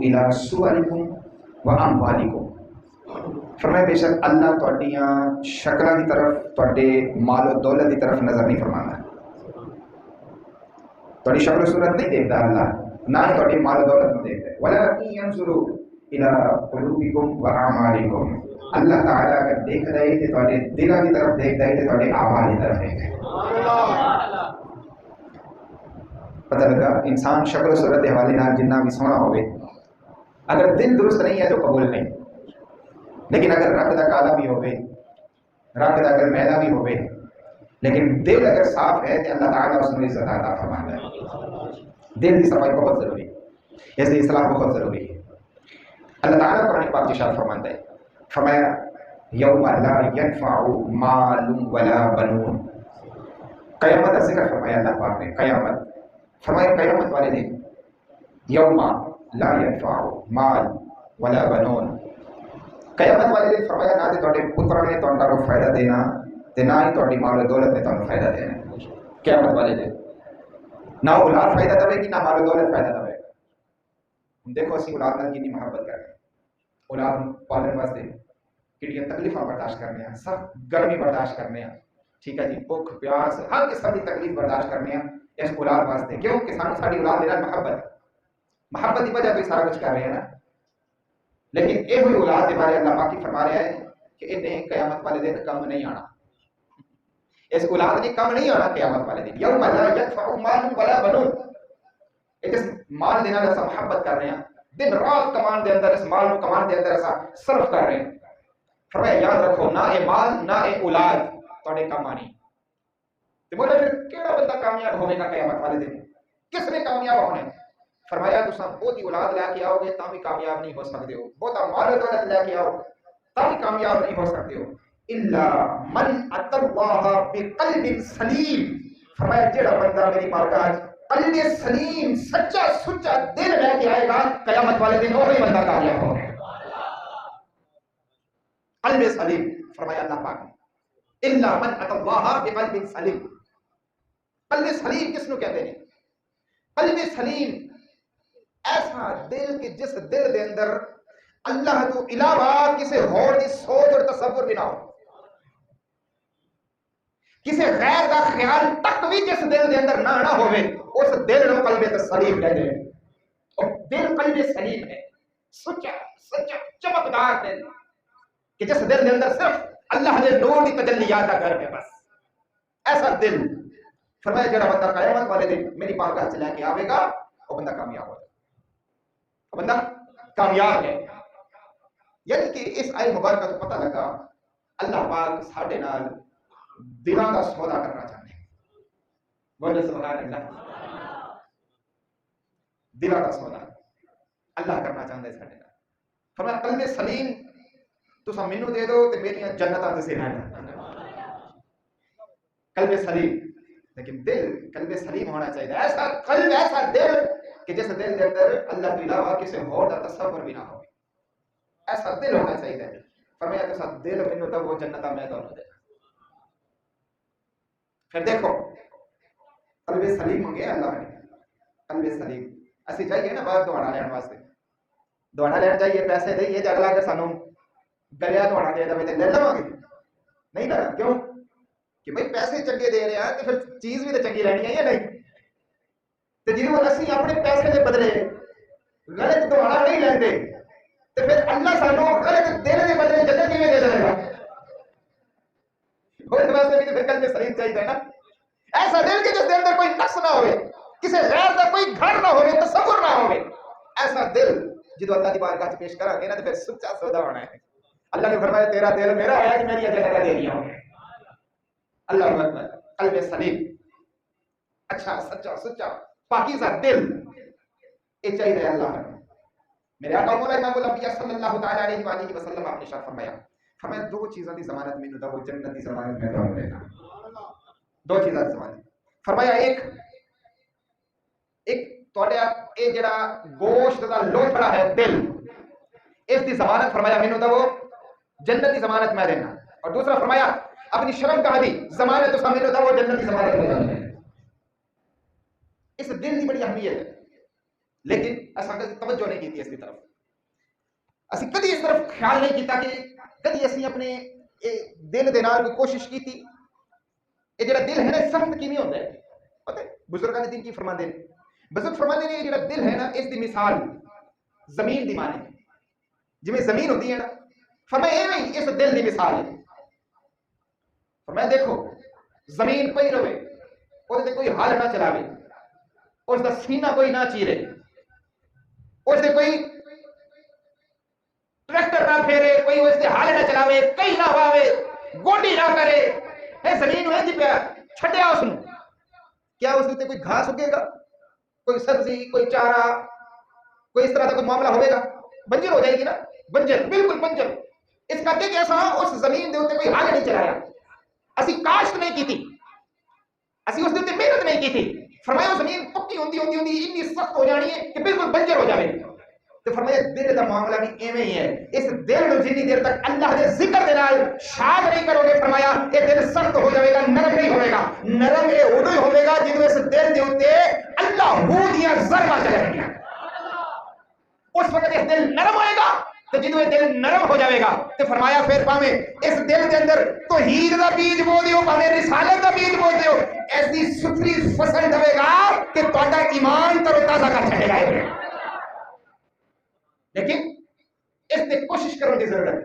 الى صورکم واموالکم، فرمایا بے شک اللہ تہاڈیاں شکلاں دی طرف، تہاڈے مال و دولت دی طرف نظر نہیں فرمانا. تہاڈی شکل و صورت نہیں دیکھتا اللہ، نہ ہی تہاڈی مال و دولت نہیں دیکھتا. ولکن ينظر الى قلوبکم واعمالکم، اللہ تعالیٰ اگر دیکھ رہے تھے تہاڈے دلاں دی طرف دیکھتا ہے تے تہاڈے اعمال دی طرف دیکھتا ہے. پتہ لگا انسان شکل و صورت کے حوالے نال جنہ بھی سونا ہوئے، اگر دل درست نہیں ہے تو قبول نہیں. لیکن اگر رنگ دا کالا بھی ہوئے، رنگ دا اگر میلا بھی ہوئے، لیکن دل اگر صاف ہے تو اللہ تعالیٰ اس میں عزت عطا فرماتا ہے. دل کی صفائی بہت ضروری ہے، اس کی اصلاح بہت ضروری ہے. اللہ تعالیٰ قرآن پاک کی ارشاد فرماتا ہے، فرمایا یوم لا ینفع مال ولا بنون. قیامت کا ذکر فرمایا اللہ پاک نے، قیامت فرمایا قیامت والے دن یوم لا ینفع مال ولا بنون. قیامت والے دن فرمایا نہ تہاڈے پتراں نے تہاڈا فائدہ دینا تے نہ ہی تہاڈی مال و دولت نے تہاڈوں فائدہ دینا. قیامت والے دن نہ اولاد فائدہ دے گی، نہ مال و دولت فائدہ دے گا. دیکھو اسی اولاد نال کتنی محبت کرتے ہیں، اولاد پالن واسطے کتنی تکلیفاں برداشت کرنے ہیں، سخت گرمی برداشت کرنے ہیں، ٹھیک ہے جی، بھوک پیاس ہر قسم کی تکلیف برداشت کرنے ہیں اس اولاد واسطے. کیوں کہ سانو ساری اولاد دے نال محبت کی وجہ سے سارا کچھ کر رہے ہیں نا. لیکن یہ ہوئی اولاد کے بارے اللہ پاک فرما رہا ہے کہ انہیں قیامت والے دن کم نہیں آنا. اس اولاد نے کم نہیں آنا قیامت والے دن. یوم لا ینفع مال ولا بنون. اس مال دینا ایسا محبت کر رہے ہیں، دن رات کمان دے اندر اس مال کو کمان دے اندر ایسا صرف کر رہے ہیں. فرمایا یاد رکھو نہ اے مال نہ اے اولاد تہاڈے کم آنی. تے بولے پھر کیڑا بندہ کامیاب ہوے گا قیامت والے دن؟ کس نے کامیاب ہونا ہے؟ فرمایا تساں بہتی اولاد لے کے آؤ گے تاں بھی کامیاب نہیں ہو سکتے ہو، بہتا مال و دولت لے کے آؤ تاں بھی کامیاب نہیں ہو سکتے ہو. الا من اتى الله بقلب سلیم. فرمایا جڑا بندہ میری بارگاہ قلب سلیم سچا سچا دل لے کے آئے گا قیامت والے دن وہی بندہ کامیاب ہوگا. قلب سلیم فرمایا اللہ پاک نے، الا من اتى الله بقلب سلیم. قلب سلیم کس نو کہتے ہیں؟ قلب سلیم ایسا دل کہ جس دل دے اندر اللہ تو علاوہ کسی اور کی سوچ اور تصور بھی نہ ہو، کسی غیر کا خیال تک بھی جس دل دے اندر نہ ہوئے، اس دل نو قلب سلیم کہتے ہیں. اور دل قلب سلیم ہے، سچا سچا چمکدار دل کہ جس دل دے اندر صرف اللہ دے نور کی تجلیات کا گھر ہے. بس ایسا دل فرمایا جڑا بندہ قیامت والے دن میری بارگاہ سے لے کے آئے گا وہ بندہ کامیاب ہوگا، وہ بندہ کامیاب ہے. یعنی کہ اس آیت مبارکہ تو پتہ لگا اللہ پاک ساڈے نال دلاں دا سودا کرنا چاہتے ہیں. بولے سبحان اللہ. دلاں دا سودا اللہ کرنا چاہتے ہیں ساڈے نال. فرمایا قلب سلیم تساں مینوں دے دو تے میری جنتاں تے رہنا. قلب سلیم، لیکن دل قلب سلیم ہونا چاہیے. ایسا قلب ایسا دل کہ جس دل کے اندر اللہ کے علاوہ کسی اور کا تصور بھی نہ ہو، ایسا دل ہونا چاہیے. فرمایا تو ساتھ دل مینوں تو وہ جنت میں تانوں دے. پھر دیکھو قلب سلیم منگے اللہ نے، قلب سلیم. اسی جائیے نا باہر دعا لین واسطے، دعا لین جائیے پیسے دئیے تے اگلا کہ سانوں گلیا دعا دے دے تے لے لواں گے نہیں لا. کیوں کہ بھئی پیسے چنگے دے رہے ہیں تے پھر چیز بھی تے چنگی لینی ہے یا نہیں؟ تے جنوں اسی اپنے پیسے دے بدلے غلط دعا نہیں لیندے تے پھر اللہ سانوں غلط دل دے بدلے جنت کیویں دے دے گا؟ اس واسطے بھی پھر قلب سلیم چاہیے نا. ایسا دل کہ جس دے اندر کوئی نقص نہ ہوئے، کسی غیر کا کوئی گھر نہ ہوئے، تصور نہ ہوئے. ایسا دل جدو اللہ کی بارگاہ سے پیش کرا گے نا تو پھر سچا سودا ہونا ہے. اللہ نے فرمایا تیرا دل میرا ہے کہ میری جنت دے دیا ہوں. اللہ اکبر. قلب سلیم اچھا سچا سچا پاکیزہ دل یہ چاہیے اللہ نے. میرے آقا مولا امام الانبیاء صلی اللہ تعالی علیہ وآلہ وسلم آپ نے ارشاد فرمایا، فرمایا دو چیزاں دی ضمانت مینوں دا وہ جنت دی ضمانت میں تانوں دینا. دو چیزاں دی ضمانت. فرمایا ایک تہاڈا اے جڑا گوشت دا لوتھڑا ہے دل، اس دی ضمانت فرمایا مینوں دا وہ جنت دی ضمانت میں دینا. اور دوسرا فرمایا اپنی شرم کا دی ضمانت تو مینوں دا وہ جنت دی ضمانت میں دینا. اس دل کی بڑی اہمیت ہے. لیکن اساں کدی توجہ نہیں کیتی اس کی طرف، اسی کدی اس طرف خیال نہیں کیتا کہ کدی اسی اپنے دل دے نال کوئی کوشش کیتی یہ جڑا دل ہے نا سخت کیویں ہوندا ہے؟ پتہ ہے بزرگاں نے دین کی فرماندے نے، بزرگ فرماندے نے یہ جڑا دل ہے نا اس دی مثال زمین دی مانے جویں زمین ہوندی ہے نا، فرمایا ایویں اس دل دی مثال ہے۔ فرمایا دیکھو زمین پئی رہے اس تے کوئی ہل نہ چلاوے، اس دا سینہ کوئی نہ چیرے، اس تے کوئی ٹریکٹر نہ پھیرے، کوئی اس تے ہل نہ چلاوے، کئی نہ واوے، گوڈی نہ کرے، اے زمین ہوئے دی پیا چھڈیا اس نوں، کیا اس تے کوئی گھاس اگے گا، کوئی سبزی، کوئی چارہ، کوئی اس طرح کا کوئی معاملہ ہوئے گا؟ بنجر ہو جائے گی نا، بنجر، بالکل بنجر۔ اس کر کے کہ ایسا اس زمین دے اوتے کوئی ہل نہیں چلایا، اسی کاشت نہیں کی تھی، اسی اس دے اوتے محنت نہیں کی تھی۔ فرمایا زمین پکی ہوندی ہوندی ہوندی اتنی سخت ہو جانی ہے کہ بالکل بنجر ہو جائے۔ تو فرمایا دل دا معاملہ بھی ایویں ہی ہے، اس دل نو جتنی دیر تک اللہ دے ذکر دے نال شاد نہیں کرو گے، فرمایا یہ دل سخت ہو جائے گا، نرم نہیں ہوئے گا۔ نرم یہ ادو ہی ہوئے گا جدوں اس دل دے اوتے اللہ ہو دیاں ضرباں چلیں گی، اس وقت اس دل نرم ہوئے گا۔ تو جدوں یہ دل نرم ہو جائے گا تو فرمایا پھر پاویں اس دل دے اندر توحید دا بیج بو دیو، پاویں رسالت دا بیج بو دیو، ایسی ستھری فصل دے گا کہ تہاڈا ایمان تر و تازہ کر چھڈے گا۔ لیکن اس نے کوشش کرنے کی ضرورت ہے،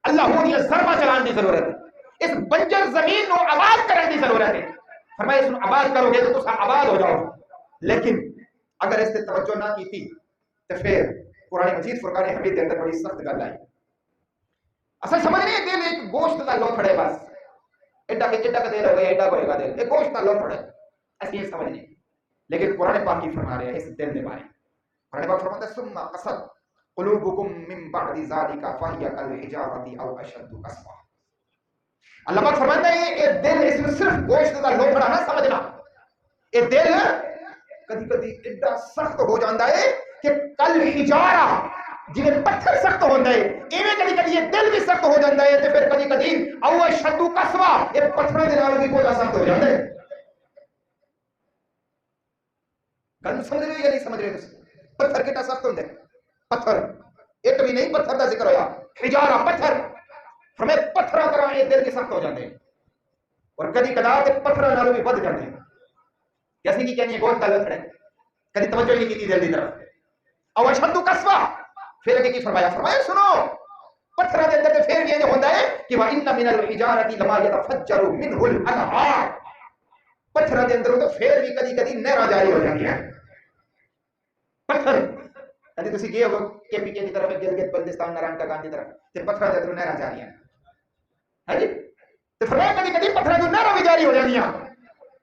اللہ ہو دیا ضربہ چلان کی ضرورت ہے، اس بنجر زمین کو آباد کرنے کی ضرورت ہے۔ فرمایا اس کو آباد کرو گے تو تم آباد ہو جاؤ، لیکن اگر اس نے توجہ نہ کی تھی تو پھر قرآن مجید فرقان حمید کے اندر بڑی سخت گل آئی۔ اصل سمجھ نہیں ہے دل ایک گوشت کا لوتھڑ ہے، بس ایڈا کہ دل ہو گیا، ایڈا ہوئے گا دل، ایک گوشت کا لوتھڑ ہے، ایسی یہ سمجھ نہیں۔ لیکن قرآن پاک کی فرما رہے ہیں اس دل کے بارے میں، قرآن پاک فرماتا ہے ثم قصد قلوبکم من بعد ذالک فہی کالحجارۃ او اشد قسوہ۔ اللہ پاک فرماتا ہے یہ دل اس میں صرف گوشت کا لوتھڑا نہ سمجھنا، یہ دل کدی کدی ایڈا سخت ہو جاتا ہے کہ کالحجارہ جویں پتھر سخت ہوتا ہے، ایویں کدی کدی یہ دل بھی سخت ہو جاتا ہے، تے پھر کدی کدی او اشد قسوہ یہ پتھراں دے نال بھی کوئی سخت ہو جاتا ہے۔ گل سمجھ رہے ہو یا نہیں سمجھ رہے؟ پتھر کتنا سخت ہوتا ہے، پتھر ایک بھی نہیں، پتھر کا ذکر ہوا، حجارہ پتھر، ہمیں پتھر طرح یہ دل کے سخت ہو جاتے ہیں، اور کدی کدا تے پتھر نالوں بھی بد جاتے ہیں۔ جیسے کہ کہنی ہے گوشت کا لوتھڑا ہے، کدی توجہ نہیں کی دل کی طرف، او اشد قسوہ۔ پھر اگے کی فرمایا، فرمایا سنو پتھر دے اندر پھر یہ ہوتا ہے کہ وَإِنَّ مِنَ الْحِجَارَةِ لَمَا يَتَفَجَّرُ مِنْهُ الْأَنْهَارُ، پتھر دے اندر تو پھر بھی کدی کدی نہراں جاری ہو جاتی ہیں۔ پتھر کدی تسی گئے ہو کے پی کے کی طرف، گلگت بلتستان نارائن کاگان کی طرف، تے پتھر دے اندر نہراں جاری ہیں، ہاں جی، تے فرمایا کدی کدی پتھر دے نہراں بھی جاری ہو جاتی ہیں،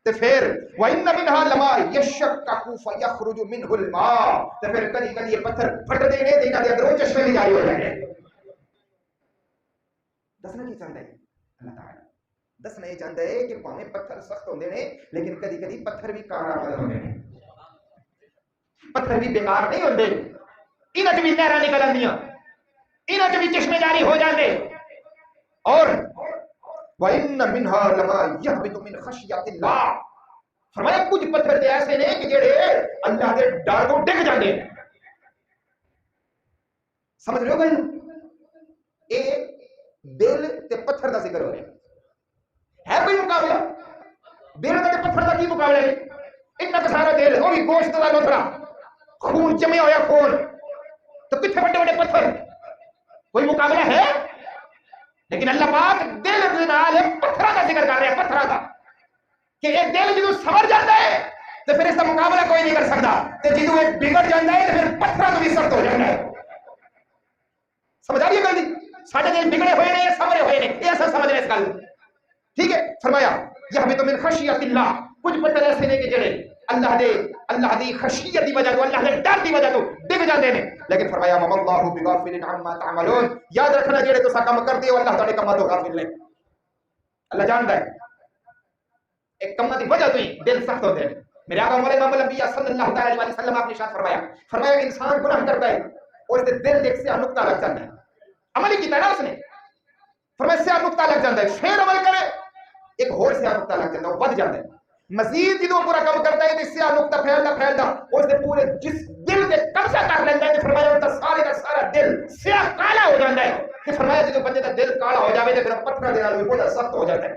تے پھر وَإِنَّ مِنْهَا لَمَا يَشَّقَّقُ فَيَخْرُجُ مِنْهُ الْمَاءُ، تے پھر کدی کدی یہ پتھر پھٹ دے نے تے انہاں دے اندروں چشمے بھی جاری ہو جاتے ہیں۔ دسنا کی چاہتا ہے اللہ تعالیٰ؟ دسنا یہ چاہتا ہے کہ پاویں پتھر سخت ہوندے نے لیکن کدی کدی پتھر بھی کارآمد ہوندے نے، پتھر بھی بیکار نہیں ہوندے، انہاں چ بھی نہراں نکل آندیاں، انہاں چ بھی چشمے جاری ہو جاندے۔ اور وَإِنَّ مِنْهَا لَمَا يَهْبِطُ مِنْ خَشْيَةِ اللَّهِ، فرمایا کچھ پتھر تے ایسے نے کہ جڑے اللہ دے ڈر تو ڈگ جاندے۔ سمجھ رہے ہو گل؟ اے دل تے پتھر دا ذکر ہو رہا ہے کوئی مقابلہ؟ دل تے پتھر دا کی مقابلہ ہے؟ اتنا کا سارا دل، وہ بھی گوشت دا لوتھڑا، خون جمے ہویا خون، تو کتنے بڑے بڑے پتھر، کوئی مقابلہ ہے؟ لیکن اللہ پاک دل دے نال پتھراں دا ذکر کر رہے ہیں، پتھراں دا، کہ یہ دل جدوں سمر جاتا ہے تو پھر اس کا مقابلہ کوئی نہیں کر سکتا، تے جدوں یہ بگڑ جاتا ہے تو پھر پتھراں تو بھی سخت ہو جاتا ہے۔ سمجھ آ رہی ہے گل دی؟ ساڈے دل بگڑے ہوئے نے یا سمرے ہوئے نے، یہ اصل سمجھ رہے اس گل، ٹھیک ہے؟ فرمایا یہبط من خشیۃ اللہ، کچھ پتھر ایسے نے کہ جڑے اللہ دی خشیت دی وجہ تو، اللہ دے ڈر دی وجہ تو ڈگ جاندے نے، لیکن فرمایا وما اللہ بغافل عما تعملون، یاد رکھنا جڑے تساں کام کردے ہو اللہ تہاڈے کماں تو غافل نہیں، اللہ جاندا ہے۔ ایک کماں دی وجہ تو ہی دل سخت ہوتے ہیں۔ میرے آقا مولا امام الانبیاء صلی اللہ تعالی علیہ وسلم آپ نے ارشاد فرمایا انسان گناہ کرتا ہے اور اس دے دل دے سے نقطہ لگ جاتا ہے، عمل ہی کیتا ہے نا اس نے، فرمایا سے نقطہ لگ جاتا ہے، پھر عمل کرے ایک اور سے نقطہ لگ جاتا ہے، وہ بد جاتا ہے، مزید جدوں پورا کام کرتا ہے تو اس سے نقطہ پھیلدا اس دے پورے جس دل کام سا کر لینا ہے فرمایا اس کا سارا دل سیاہ کالا ہو جاتا ہے کہ فرمایا جب بندے کا دل کالا ہو جائے تو پھر پتھر دے نال بہت سخت ہو جاتا ہے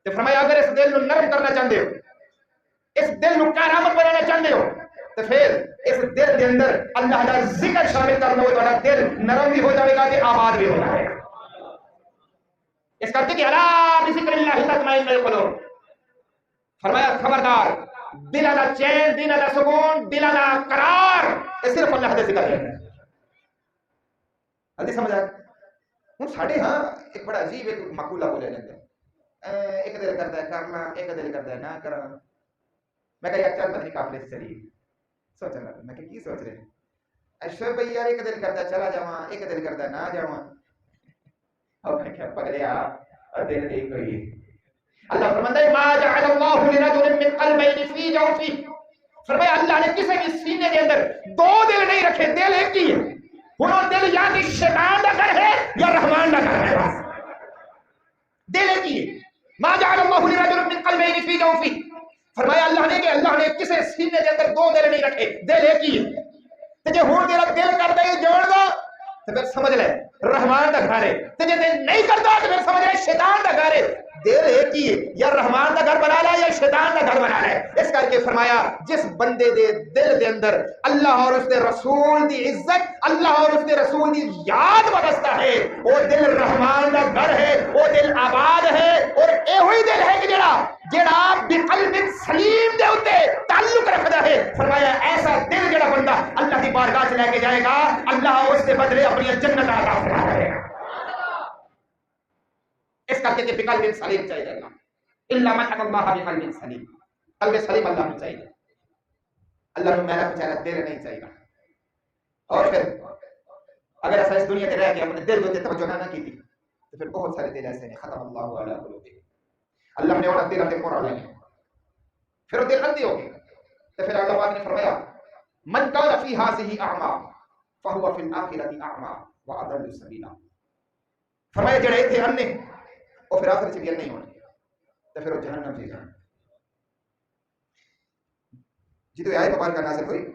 تو فرمایا اگر اس دل کو نرم کرنا چاہتے ہو اس دل کو کارآمد بنانا چاہتے ہو تو پھر اس دل کے اندر اللہ کا ذکر شامل کرنا ہو تو دل نرم بھی ہو جائے گا کہ آباد بھی ہو جائے گا اس کرتے کہ اللہ بذکر اللہ تطمئن القلوب فرمایا خبردار دل دا چین دل دا سکون دل دا قرار یہ صرف اللہ کا ذکر ہے جلدی سمجھ آیا ہوں ساڈے ہاں ایک بڑا عجیب ایک مقولہ بولے جاتا ہے ایک دل کرتا ہے کرنا ایک دل کرتا ہے نہ کرنا میں کہا چل پتہ نہیں قافلے سے چلی سوچنے لگا میں کہ کی سوچ رہے اشرف بھائی یار ایک دل کرتا ہے چلا جاواں ایک دل کرتا ہے نہ جاواں اور میں کیا پگڑیا اور دل ایک ہوئی اللہ فرماتا ہے ما جعل اللہ لرجل من قلبین فی جوفہ فرمایا اللہ نے کسی بھی سینے کے اندر دو دل نہیں رکھے دل ایک ہی ہے وہ دل یا کہ شیطان کا گھر ہے یا رحمان کا گھر ہے دل ایک ہی ہے ما جعل اللہ لرجل من قلبین فی جوفہ فرمایا اللہ نے کہ اللہ نے کسی سینے کے اندر دو دل نہیں رکھے دل ایک ہی ہے تے جے ہن تیرا دل کردا ہے جوڑ دا تے پھر سمجھ لے رحمان دا گھر ہے تے جے دل نہیں کردا تے پھر سمجھ لے شیطان دا گھر ہے دل ایک ہی ہے یا رحمان دا گھر بنا لے یا شیطان دا گھر بنا لے اس کر کے فرمایا جس بندے دے دل دے اندر اللہ اور اس دے رسول دی عزت اللہ اور اس دے رسول دی یاد وابستہ ہے وہ دل رحمان دا گھر ہے وہ دل آباد ہے اور ایہی دل ہے کہ جڑا بقلب سلیم دے اوتے تعلق رکھدا ہے فرمایا ایسا دل جڑا بندہ اللہ کی بارگاہ چ لے کے جائے گا اللہ اس کے بدلے اپنی جنت عطا فرمائے گا اس کا کہ بقلب سلیم چاہیے اللہ الا من اتى الله بقلب سلیم قلب سلیم اللہ کو چاہیے اللہ کو میرا بچارا دل نہیں چاہیے اور پھر اگر ایسا اس دنیا تے رہ کے اپنے دل کو توجہ نہ کی تو پھر بہت سارے دل ایسے ہیں ختم اللہ علی قلوبہم اللہ نے اور دل اندر قرآن لے پھر دل اندھی ہو گئی تو پھر اللہ پاک نے فرمایا من کان فی ہذہ اعمی فہو فی الاخرۃ اعمی واضل سبیلا فرمایا جڑے تھے انے اور پھر آخرت میں نہیں ہونے تو پھر وہ جہنم سے جان جی تو آیت مبارکہ نازل ہوئی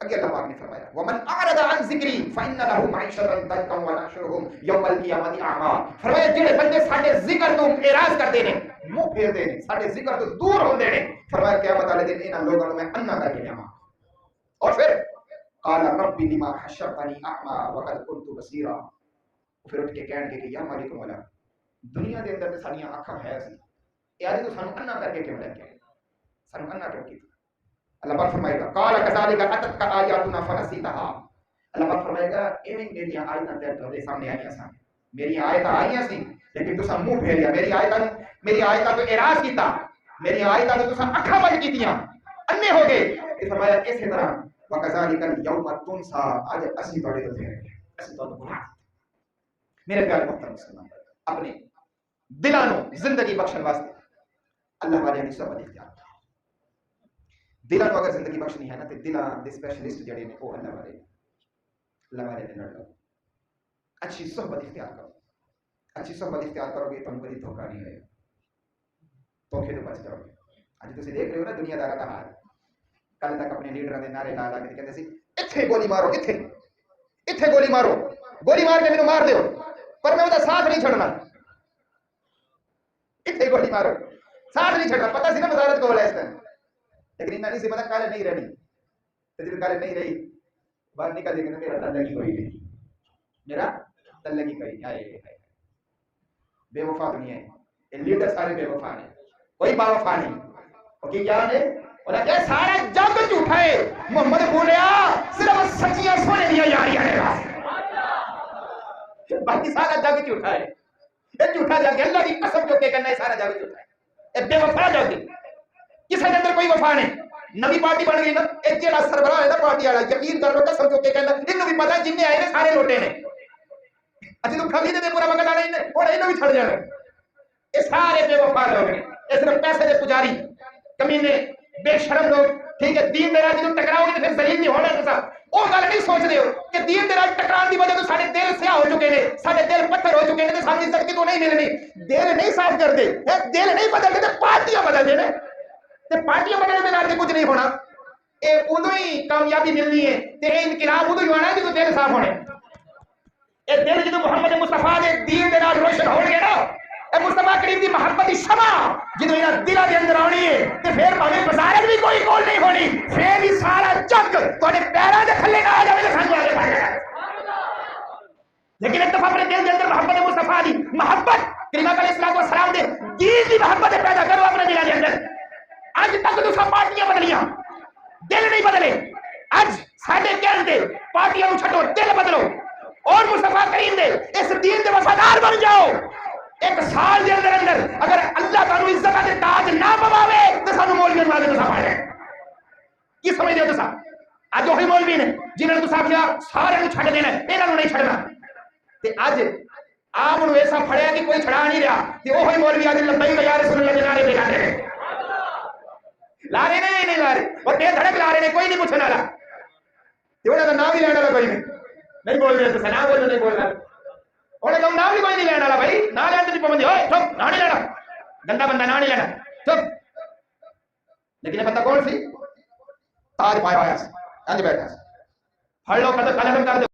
اگے اللہ پاک نے فرمایا ومن اعرض عن ذکری فان له معیشۃ ضنکا ونحشرهم یوم القیامۃ اعمی فرمایا جڑے بندے ساڈے ذکر تو اعراض کرتے ہیں منہ پھیر دے ساڈے ذکر تو دور ہوندے نے فرمایا قیامت والے دن انہاں لوگوں کو میں انا کر کے جاواں اور پھر قال رب لما حشرتنی اعمی وقد كنت بصیرا پھر اٹھ کے کہن کے کہ یا مالک مولا دنیا دے اندر تے ساڈیاں اکھاں ہے سی اے اج تو سانو انا کر کے کیوں لے کے سانو انا کر کے اللہ پاک فرمائے گا قال كذلك اتتك آیاتنا فنسیتها اللہ پاک فرمائے گا ایویں میری آیتاں تیرے سامنے آئیاں سن میری آیتاں آئیاں سی لیکن تساں منہ پھیریا میری آیتاں تو اعراض کیتا میری آیتاں تو تساں اکھاں بند کیتیاں انے ہو گئے کہ فرمایا اسی طرح وكذلك اليوم تنسى اج اسی تواڈے تو پھیر اسی تو گناہ میرے پیارے محترم مسلمان اپنے دلاں نو زندگی بخشن واسطے اللہ والے نے سب اختیار دلاں کو اگر زندگی بخشنی ہے نا تے دلاں دے اسپیشلسٹ جڑے نے وہ اللہ والے نے لڑ اچھی صحبت اختیار کرو اچھی صحبت اختیار کرو گے تم کبھی دھوکہ نہیں ہوئے دھوکے تو بچ جاؤ گے اج تسی دیکھ رہے ہو نا دنیا دار دا حال کل تک اپنے لیڈراں دے نعرے لا کے کہندے سی ایتھے گولی مارو ایتھے گولی مارو گولی مار کے مینوں مار دیو پر میں اوندا ساتھ نہیں چھڑنا ایتھے گولی مارو ساتھ نہیں چھڑنا پتہ سی نا وزارت کو بولا اس نے لیکن انہاں نہیں سی پتہ کالے نہیں رہنی تے جب کالے نہیں رہی باہر نکل کے میرا تعلق کوئی نہیں میرا تعلق کوئی نہیں بے وفا دنیا ہے یہ لیڈر سارے بے وفا ہیں کوئی با وفا نہیں اور کہ کیا ہے اور کہ سارا جگ جھوٹا ہے محمد بولیا صرف سچیاں سونے دیا یاریاں ہے باقی سارا جگ جھوٹا ہے یہ جھوٹا جگ ہے اللہ کی قسم جو کہ کہنا ہے سارا جگ جھوٹا ہے یہ بے وفا جگ ہے کسی کے اندر کوئی وفا نہیں نوی پارٹی بن گئی نا ایک جڑا سربراہ ہے نا پارٹی والا یقین کر لو قسم جو کہ کہنا انہوں بھی پتہ جن آئے نے سارے لوٹے نے اچھا تو کھلی دے پورا وقت آنا ہی اور انہوں بھی چھڑ جانا یہ سارے بے وفا لوگ ہیں یہ صرف پیسے دے پجاری کمینے بے شرم لوگ ٹھیک ہے دین میرا جدوں ٹکراؤ گے تو پھر ذلیل نہیں ہونا تسا وہ گل نہیں سوچ رہے ہو کہ دین میرا ٹکراؤ دی وجہ تو سارے دل سیاہ ہو چکے ہیں سارے دل پتھر ہو چکے ہیں تے سانو عزت کی تو نہیں ملنی دل نہیں صاف کرتے دل نہیں بدلتے تے پارٹیاں بدلتے ہیں تے پارٹیاں بدلنے نال تے کچھ نہیں ہونا اے ادو ہی کامیابی ملنی ہے تے انقلاب ادو ہی ہونا ہے جدوں دل صاف ہونے. اے دل جدوں محمد مصطفیٰ دے دین دے نال روشن ہو گئے نا، اے مصطفیٰ کریم دی محبت دی شمع جدوں انہاں دلاں دے اندر آنی ہے تے پھر بھاویں بازار بھی کوئی کول نہیں ہونی، پھر ہی سارا جگ تواڈے پیراں دے تھلے نہ آ جاوے تے سانو آگے بڑھ جائے. لیکن ایک دفعہ اپنے دل کے اندر محبت مصطفیٰ دی محبت کریم علیہ الصلوۃ والسلام دے دین دی محبت پیدا کرو اپنے دلوں کے اندر. اج تک تو پارٹیاں بدلیاں، دل نہیں بدلے. اج ساڈے کہن تے پارٹیاں نوں چھڈو، دل بدلو اور مصطفیٰ کریم دے اس دین دے وفادار بن جاؤ. ایک سال دے اندر اندر اگر اللہ تعالی عزت دے تاج نہ پواوے تے سانو مولویاں نوں آگے تساں پاڑے کی سمجھدے ہو تساں؟ اج وہی مولوی نے جنہاں نے تساں آکھیا سارے نوں چھڈ دینا، انہاں نوں نہیں چھڈنا، تے اج آپ نوں ایسا پھڑیا کہ کوئی چھڑا نہیں رہا تے وہی مولوی اج لبیک یا رسول اللہ دے نعرے لگا رہے ہیں. لا رہے نہیں لا رہے اور تے دھڑک لا رہے نے، کوئی نہیں پوچھنے والا تے انہاں دا نام ہی لینے والا کوئی نہیں بول رہے تساں نہ بولو نہیں بولنا انہاں دا نام بھی کوئی نہیں لینے والا. بھائی نہ لین تے پابندی ہوئے چپ نہ نہیں لینا، گندا بندہ نہ نہیں لینا چپ. لیکن یہ بندہ کون سی؟ تاج پایا ہوا سی، انج بیٹھا سی، پھڑ لو قدم کر دو.